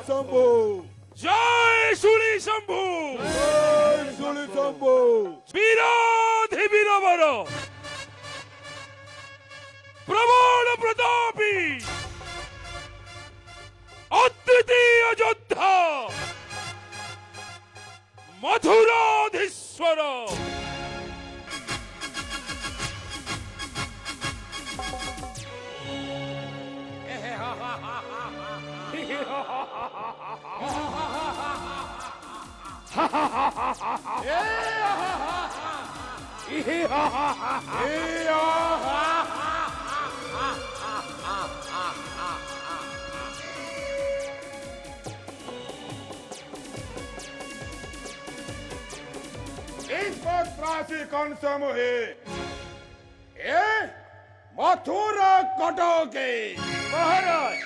শম্ভু জয় শুনি শম্ভু জয় শুনি শম্ভু বিরোধী বীরবর প্রবল প্রতাপী অদ্বিতীয় যোদ্ধা মথুরাধীশ্বর ইস্পত প্রাচী কংসমুহে এ মথুরা কটকে মহারাজ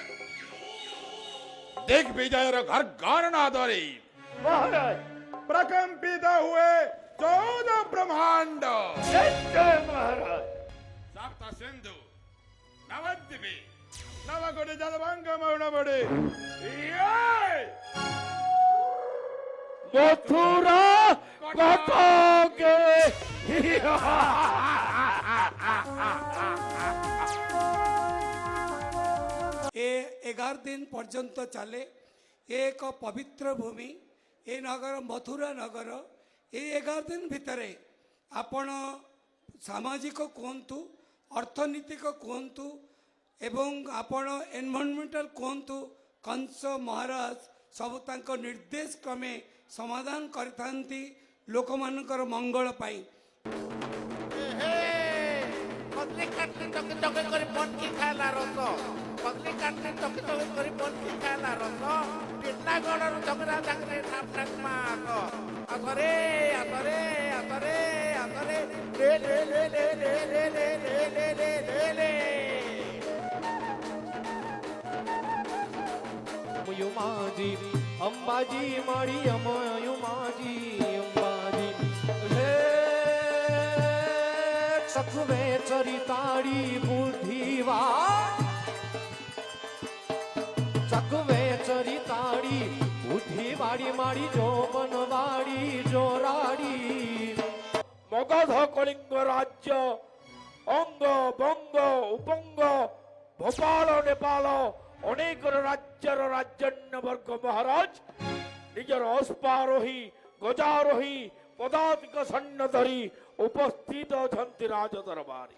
दिग्विजय घर गाना दरी মহারাজ प्रकंपित हुए 14 ब्रह्मांड জয় মহারাজ सप्त सिंधु नवद्वीपे नवकोटि जलभंग मौनबड़े মথুরা কটকে ए 11 दिन पर्यंत चले एक पवित्र भूमि ए नगर मथुरा नगर ए 11 दिन भितर आपण सामाजिक कहतु अर्थनीतिक कहतु एवं आपण एनवायरमेंटल कहतु कंस महाराज सब तांको निर्देश क्रमे समाधान करथांती लोक मानकर मंगल पाई कदली काटली टके टके करी बनकी खाला रस कदली काटली टके टके करी बनकी खाला रस पिटना गडर जगरा जागरे ठाप ठाक माक आतरे आतरे आतरे आतरे ले ले ले ले ले ले ले ले ले ले ले ले युमाजी अंबाजी माड़ी युमाजी अंबाजी हे चकवे चरिताड़ी बुद्धिवा चकवे चरिताड़ी बुद्धिवाड़ी माड़ी जो बनवाड़ी जोराड़ी मगध कलिंग राज्य अंग बंग उपंग भोपाल नेपाल अनेक राज्यर राज्यन्न वर्ग महाराज निजर अश्वारोही गजारोही पदातिक सन्न धरी उपस्थित अछंती राज दरबारी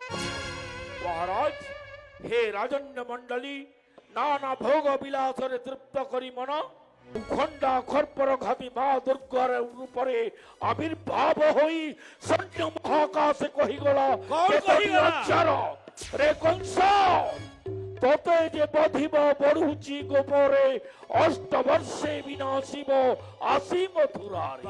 महाराज हे राजन्य मंडली नाना भोग विलास तृप्त करी मन खंडा खर्पर घाती मा दुर्गार रूपरे आविर्भाव होई सैन्य महाकाश कहिगला रे कंस तोते जे बधिब बढुची गोपरे अष्ट वर्षे विनाशिब आसी मथुरारे